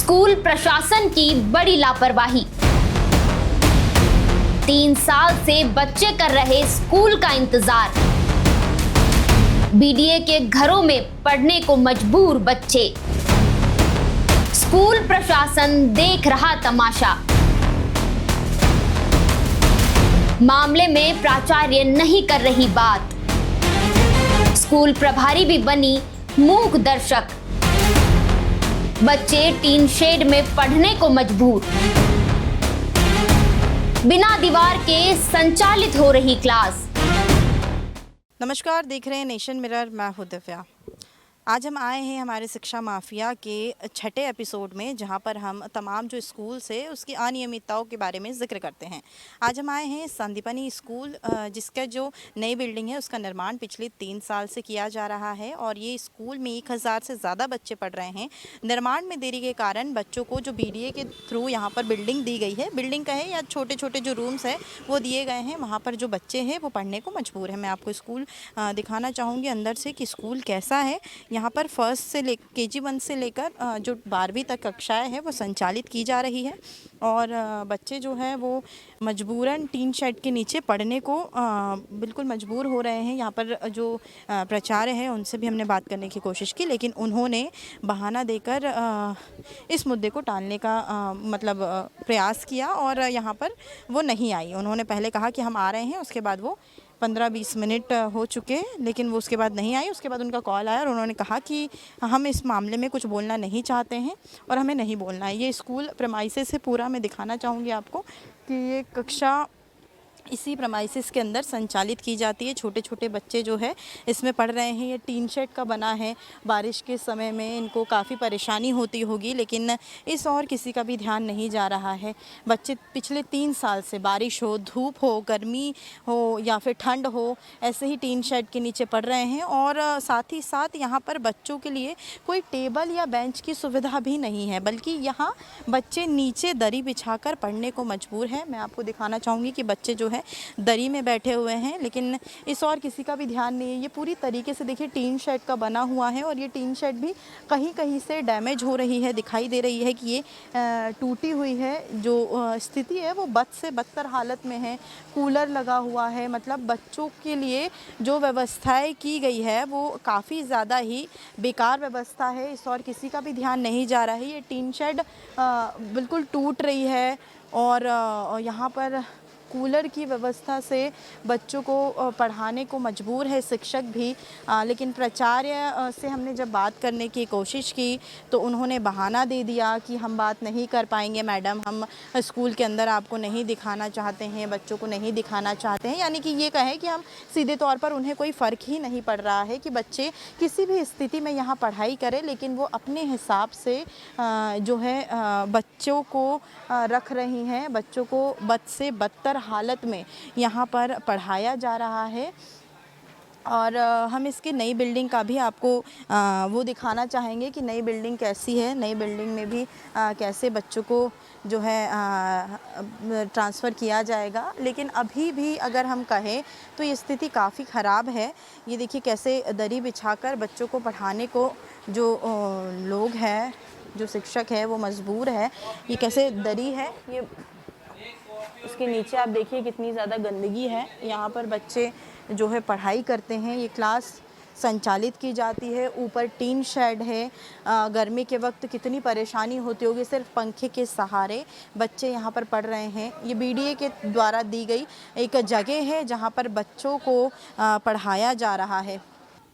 School प्रशासन की बड़ी लापरवाही। 3 साल से बच्चे कर रहे स्कूल का इंतजार। बीडीए के घरों में पढ़ने को मजबूर बच्चे। स्कूल प्रशासन देख रहा तमाशा। मामले में प्राचार्य नहीं कर रही बात। स्कूल प्रभारी भी बनी मूक दर्शक। बच्चे टीन शेड में पढ़ने को मजबूर। बिना दीवार के संचालित हो रही क्लास। नमस्कार, देख रहे हैं नेशन मिरर। मैं हूं दिव्या। आज हम आए हैं हमारे शिक्षा माफिया के छठे एपिसोड में, जहां पर हम तमाम जो स्कूल्स है उसकी अनियमितताओं के बारे में जिक्र करते हैं। आज हम आए हैं संदीपनी स्कूल, जिसका जो नई बिल्डिंग है उसका निर्माण पिछले 3 साल से किया जा रहा है और ये स्कूल में 1000 से ज़्यादा बच्चे पढ़ रहे हैं। निर्माण में देरी के कारण बच्चों को जो बीडीए के थ्रू यहाँ पर बिल्डिंग दी गई है, बिल्डिंग कहे या छोटे छोटे जो रूम्स है वो दिए गए हैं, वहाँ पर जो बच्चे हैं वो पढ़ने को मजबूर है। मैं आपको स्कूल दिखाना चाहूँगी अंदर से कि स्कूल कैसा है। यहाँ पर फर्स्ट से KG 1 से लेकर जो 12वीं तक कक्षाएं हैं वो संचालित की जा रही है और बच्चे जो है वो मजबूरन टीन शेड के नीचे पढ़ने को बिल्कुल मजबूर हो रहे हैं। यहाँ पर जो प्राचार्य है उनसे भी हमने बात करने की कोशिश की, लेकिन उन्होंने बहाना देकर इस मुद्दे को टालने का प्रयास किया और यहाँ पर वो नहीं आई। उन्होंने पहले कहा कि हम आ रहे हैं, उसके बाद वो 15-20 मिनट हो चुके, लेकिन वो उसके बाद नहीं आई। उसके बाद उनका कॉल आया और उन्होंने कहा कि हम इस मामले में कुछ बोलना नहीं चाहते हैं और हमें नहीं बोलना है। ये स्कूल प्रेमाइसेस से पूरा मैं दिखाना चाहूँगी आपको कि ये कक्षा इसी प्रेमाइसेस के अंदर संचालित की जाती है। छोटे छोटे बच्चे जो है इसमें पढ़ रहे हैं। ये टीन शेड का बना है। बारिश के समय में इनको काफ़ी परेशानी होती होगी, लेकिन इस और किसी का भी ध्यान नहीं जा रहा है। बच्चे पिछले 3 साल से बारिश हो, धूप हो, गर्मी हो या फिर ठंड हो, ऐसे ही टीन शेड के नीचे पढ़ रहे हैं और साथ ही साथ यहाँ पर बच्चों के लिए कोई टेबल या बेंच की सुविधा भी नहीं है, बल्कि यहाँ बच्चे नीचे दरी बिछाकर पढ़ने को मजबूर है। मैं आपको दिखाना चाहूँगी कि बच्चे जो है दरी में बैठे हुए हैं, लेकिन इस और किसी का भी ध्यान नहीं है। ये पूरी तरीके से देखिए टीन शेड का बना हुआ है और ये टीन शेड भी कहीं कहीं से डैमेज हो रही है। दिखाई दे रही है कि ये टूटी हुई है। जो स्थिति है वो बद से बदतर हालत में है। कूलर लगा हुआ है, मतलब बच्चों के लिए जो व्यवस्थाएं की गई है वो काफ़ी ज़्यादा ही बेकार व्यवस्था है। इस और किसी का भी ध्यान नहीं जा रहा है। ये टीन शेड बिल्कुल टूट रही है और यहाँ पर कूलर की व्यवस्था से बच्चों को पढ़ाने को मजबूर है शिक्षक भी। लेकिन प्राचार्य से हमने जब बात करने की कोशिश की तो उन्होंने बहाना दे दिया कि हम बात नहीं कर पाएंगे मैडम, हम स्कूल के अंदर आपको नहीं दिखाना चाहते हैं, बच्चों को नहीं दिखाना चाहते हैं। यानी कि ये कहें कि हम सीधे तौर पर उन्हें कोई फ़र्क ही नहीं पड़ रहा है कि बच्चे किसी भी स्थिति में यहाँ पढ़ाई करें, लेकिन वो अपने हिसाब से जो है बच्चों को रख रही हैं। बच्चों को बद से बदतर हालत में यहाँ पर पढ़ाया जा रहा है और हम इसकी नई बिल्डिंग का भी आपको वो दिखाना चाहेंगे कि नई बिल्डिंग कैसी है। नई बिल्डिंग में भी कैसे बच्चों को जो है ट्रांसफ़र किया जाएगा। लेकिन अभी भी अगर हम कहें तो ये स्थिति काफ़ी ख़राब है। ये देखिए कैसे दरी बिछाकर बच्चों को पढ़ाने को जो लोग हैं, जो शिक्षक है वो मजबूर है। ये कैसे दरी है, ये उसके नीचे आप देखिए कितनी ज़्यादा गंदगी है। यहाँ पर बच्चे जो है पढ़ाई करते हैं, ये क्लास संचालित की जाती है। ऊपर टीन शेड है। गर्मी के वक्त कितनी परेशानी होती होगी, सिर्फ पंखे के सहारे बच्चे यहाँ पर पढ़ रहे हैं। ये बीडीए के द्वारा दी गई एक जगह है जहाँ पर बच्चों को पढ़ाया जा रहा है।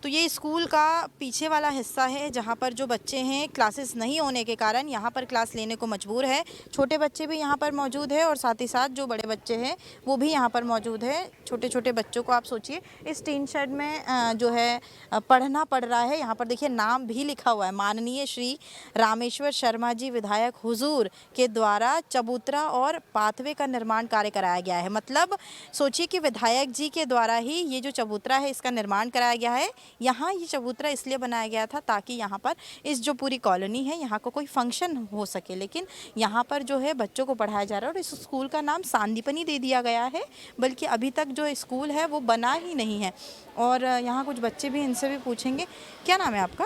तो ये स्कूल का पीछे वाला हिस्सा है जहाँ पर जो बच्चे हैं क्लासेस नहीं होने के कारण यहाँ पर क्लास लेने को मजबूर है। छोटे बच्चे भी यहाँ पर मौजूद है और साथ ही साथ जो बड़े बच्चे हैं वो भी यहाँ पर मौजूद है। छोटे छोटे बच्चों को आप सोचिए इस टीन शेड में जो है पढ़ना पड़ रहा है। यहाँ पर देखिए नाम भी लिखा हुआ है, माननीय श्री रामेश्वर शर्मा जी विधायक हुजूर के द्वारा चबूतरा और पाथवे का निर्माण कार्य कराया गया है। मतलब सोचिए कि विधायक जी के द्वारा ही ये जो चबूतरा है इसका निर्माण कराया गया है। यहाँ ये चबूतरा इसलिए बनाया गया था ताकि यहाँ पर इस जो पूरी कॉलोनी है यहाँ को कोई फंक्शन हो सके, लेकिन यहाँ पर जो है बच्चों को पढ़ाया जा रहा है और इस स्कूल का नाम सांदीपनी दे दिया गया है, बल्कि अभी तक जो स्कूल है वो बना ही नहीं है। और यहाँ कुछ बच्चे भी, इनसे भी पूछेंगे। क्या नाम है आपका?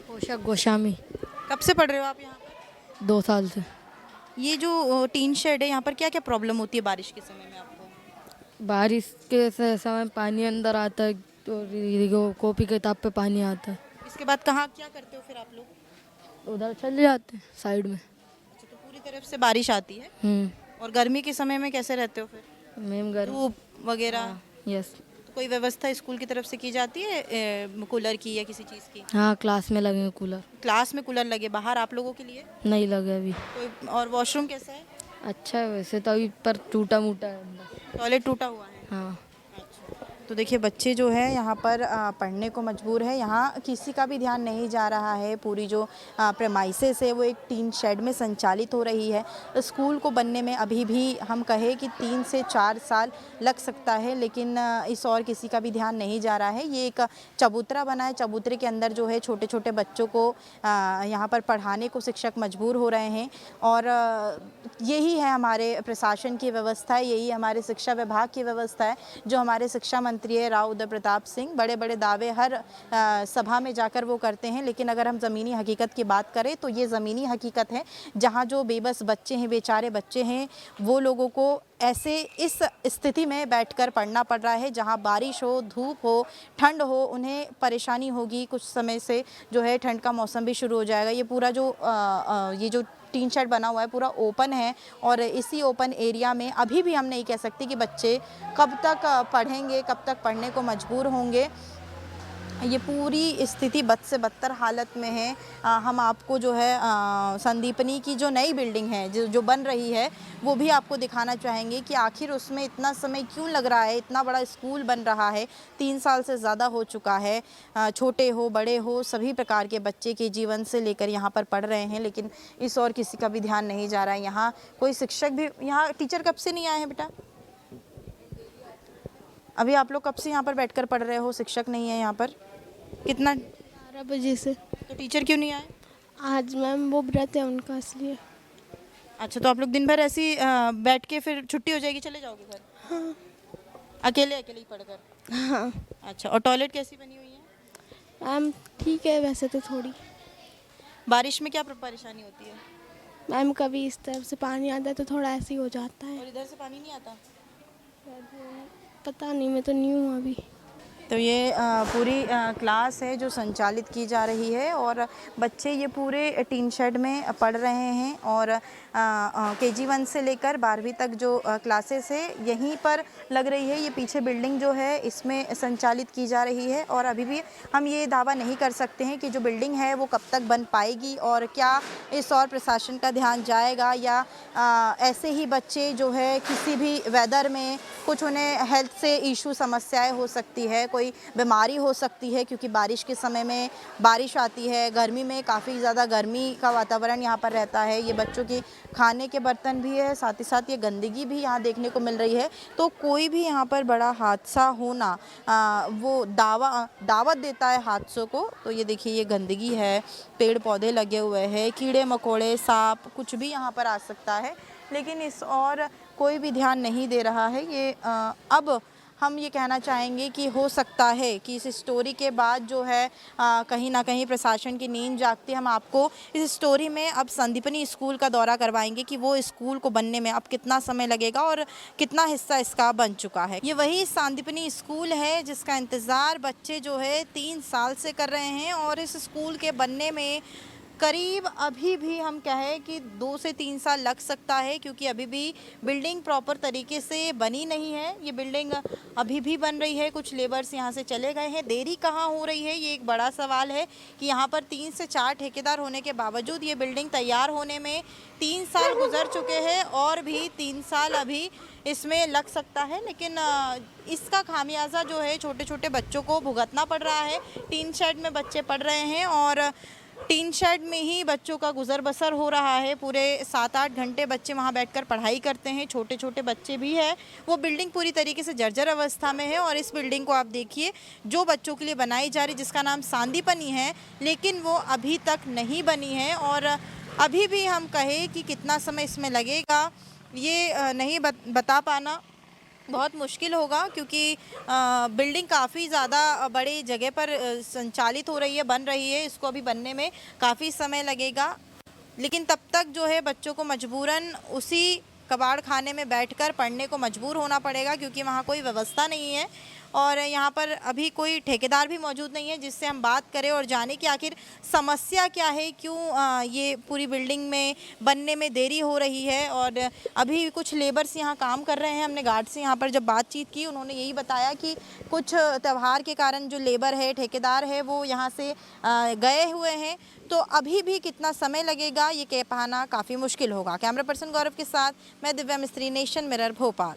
पोशाक गोस्वामी। कब से पढ़ रहे हो आप यहाँ पर? 2 साल से। ये जो टीन शेड है यहाँ पर क्या क्या प्रॉब्लम होती है बारिश के समय में आपको? बारिश के समय पानी अंदर आता है और ये कॉपी किताब पे पानी आता है। इसके बाद कहाँ क्या करते हो फिर आप लोग? उधर चले जाते हैं साइड में। अच्छा, तो पूरी तरफ से बारिश आती है। और गर्मी के समय में कैसे रहते हो फिर? मैम घर। धूप वगैरह? यस। तो कोई व्यवस्था स्कूल की तरफ से की जाती है कूलर की या किसी चीज़ की? हाँ, क्लास में लगे हैं कूलर। क्लास में कूलर लगे, बाहर आप लोगों के लिए नहीं लगे अभी। कोई? और वॉशरूम कैसा है? अच्छा है वैसे तो, अभी पर टूटा मूटा है अंदर। टॉयलेट टूटा हुआ है? हाँ। तो देखिए बच्चे जो है यहाँ पर पढ़ने को मजबूर है। यहाँ किसी का भी ध्यान नहीं जा रहा है। पूरी जो प्रेमाइसेस है वो एक टीन शेड में संचालित हो रही है। स्कूल को बनने में अभी भी हम कहें कि 3 से 4 साल लग सकता है, लेकिन इस और किसी का भी ध्यान नहीं जा रहा है। ये एक चबूतरा बना है, चबूतरे के अंदर जो है छोटे छोटे बच्चों को यहाँ पर पढ़ाने को शिक्षक मजबूर हो रहे हैं। और यही है हमारे प्रशासन की व्यवस्था है, यही हमारे शिक्षा विभाग की व्यवस्था है। जो हमारे शिक्षा मंत्री है राव उदय प्रताप सिंह, बड़े बड़े दावे हर सभा में जाकर वो करते हैं, लेकिन अगर हम ज़मीनी हकीकत की बात करें तो ये ज़मीनी हकीकत है। जहाँ जो बेबस बच्चे हैं, बेचारे बच्चे हैं, वो लोगों को ऐसे इस स्थिति में बैठकर पढ़ना पड़ रहा है। जहाँ बारिश हो, धूप हो, ठंड हो, उन्हें परेशानी होगी। कुछ समय से जो है ठंड का मौसम भी शुरू हो जाएगा। ये पूरा जो ये जो टीन शेड बना हुआ है पूरा ओपन है, और इसी ओपन एरिया में अभी भी हम नहीं कह सकते कि बच्चे कब तक पढ़ेंगे, कब तक पढ़ने को मजबूर होंगे। ये पूरी स्थिति बद से बदतर हालत में है। हम आपको जो है संदीपनी की जो नई बिल्डिंग है जो बन रही है वो भी आपको दिखाना चाहेंगे कि आखिर उसमें इतना समय क्यों लग रहा है। इतना बड़ा स्कूल बन रहा है, 3 साल से ज़्यादा हो चुका है। छोटे हो, बड़े हो, सभी प्रकार के बच्चे के जीवन से लेकर यहाँ पर पढ़ रहे हैं, लेकिन इस और किसी का भी ध्यान नहीं जा रहा है। यहाँ कोई शिक्षक भी, यहाँ टीचर कब से नहीं आए हैं बेटा? अभी आप लोग कब से यहाँ पर बैठकर पढ़ रहे हो? शिक्षक नहीं है यहाँ पर? कितना? 12 बजे से। तो टीचर क्यों नहीं आए? आज मैम वो व्रत है उनका, इसलिए। अच्छा, तो आप लोग दिन भर ऐसे ही बैठ के फिर छुट्टी हो जाएगी, चले जाओगे घर? हाँ। अकेले अकेले ही पढ़कर? हाँ अच्छा, और टॉयलेट कैसी बनी हुई है? मैम ठीक है वैसे तो थोड़ी। बारिश में क्या परेशानी होती है? मैम कभी इस तरफ से पानी आता है तो थोड़ा ऐसे ही हो जाता है। और इधर से पानी नहीं आता? पता नहीं, मैं तो न्यू हूँ अभी। तो ये पूरी क्लास है जो संचालित की जा रही है, और बच्चे ये पूरे टीन शेड में पढ़ रहे हैं। और KG 1 से लेकर 12वीं तक जो क्लासेस है यहीं पर लग रही है। ये पीछे बिल्डिंग जो है इसमें संचालित की जा रही है, और अभी भी हम ये दावा नहीं कर सकते हैं कि जो बिल्डिंग है वो कब तक बन पाएगी, और क्या इस और प्रशासन का ध्यान जाएगा, या ऐसे ही बच्चे जो है किसी भी वेदर में कुछ उन्हें हेल्थ से इशू समस्याएं हो सकती है, कोई बीमारी हो सकती है, क्योंकि बारिश के समय में बारिश आती है। गर्मी में काफ़ी ज़्यादा गर्मी का वातावरण यहाँ पर रहता है। ये बच्चों की खाने के बर्तन भी है, साथ ही साथ ये गंदगी भी यहाँ देखने को मिल रही है। तो कोई भी यहाँ पर बड़ा हादसा होना वो दावत देता है हादसों को। तो ये देखिए, ये गंदगी है, पेड़ पौधे लगे हुए हैं, कीड़े मकोड़े, सांप, कुछ भी यहाँ पर आ सकता है, लेकिन इस और कोई भी ध्यान नहीं दे रहा है। ये अब हम ये कहना चाहेंगे कि हो सकता है कि इस स्टोरी के बाद जो है कहीं ना कहीं प्रशासन की नींद जागती। हम आपको इस स्टोरी में अब संदीपनी स्कूल का दौरा करवाएंगे कि वो स्कूल को बनने में अब कितना समय लगेगा और कितना हिस्सा इसका बन चुका है। ये वही संदीपनी स्कूल है जिसका इंतज़ार बच्चे जो है 3 साल से कर रहे हैं, और इस स्कूल के बनने में करीब अभी भी हम कहें कि 2 से 3 साल लग सकता है, क्योंकि अभी भी बिल्डिंग प्रॉपर तरीके से बनी नहीं है। ये बिल्डिंग अभी भी बन रही है, कुछ लेबर्स यहाँ से चले गए हैं। देरी कहाँ हो रही है, ये एक बड़ा सवाल है कि यहाँ पर 3 से 4 ठेकेदार होने के बावजूद ये बिल्डिंग तैयार होने में 3 साल गुजर चुके हैं, और भी 3 साल अभी इसमें लग सकता है। लेकिन इसका खामियाजा जो है छोटे छोटे बच्चों को भुगतना पड़ रहा है। टीन शेड में बच्चे पढ़ रहे हैं, और टीन शेड में ही बच्चों का गुजर बसर हो रहा है। पूरे 7-8 घंटे बच्चे वहाँ बैठकर पढ़ाई करते हैं। छोटे छोटे बच्चे भी हैं। वो बिल्डिंग पूरी तरीके से जर्जर अवस्था में है, और इस बिल्डिंग को आप देखिए जो बच्चों के लिए बनाई जा रही, जिसका नाम सांदीपनी है, लेकिन वो अभी तक नहीं बनी है। और अभी भी हम कहें कि कितना समय इसमें लगेगा ये नहीं बता पाना बहुत मुश्किल होगा, क्योंकि बिल्डिंग काफ़ी ज़्यादा बड़ी जगह पर संचालित हो रही है, बन रही है। इसको अभी बनने में काफ़ी समय लगेगा। लेकिन तब तक जो है बच्चों को मजबूरन उसी कबाड़ खाने में बैठकर पढ़ने को मजबूर होना पड़ेगा, क्योंकि वहाँ कोई व्यवस्था नहीं है और यहाँ पर अभी कोई ठेकेदार भी मौजूद नहीं है जिससे हम बात करें और जाने कि आखिर समस्या क्या है, क्यों ये पूरी बिल्डिंग में बनने में देरी हो रही है। और अभी कुछ लेबर्स यहाँ काम कर रहे हैं। हमने गार्ड से यहाँ पर जब बातचीत की, उन्होंने यही बताया कि कुछ त्यौहार के कारण जो लेबर है, ठेकेदार है, वो यहाँ से गए हुए हैं, तो अभी भी कितना समय लगेगा ये कह पाना काफ़ी मुश्किल होगा। कैमरा पर्सन गौरव के साथ मैं दिव्या मिस्त्री, नेशन मिरर, भोपाल।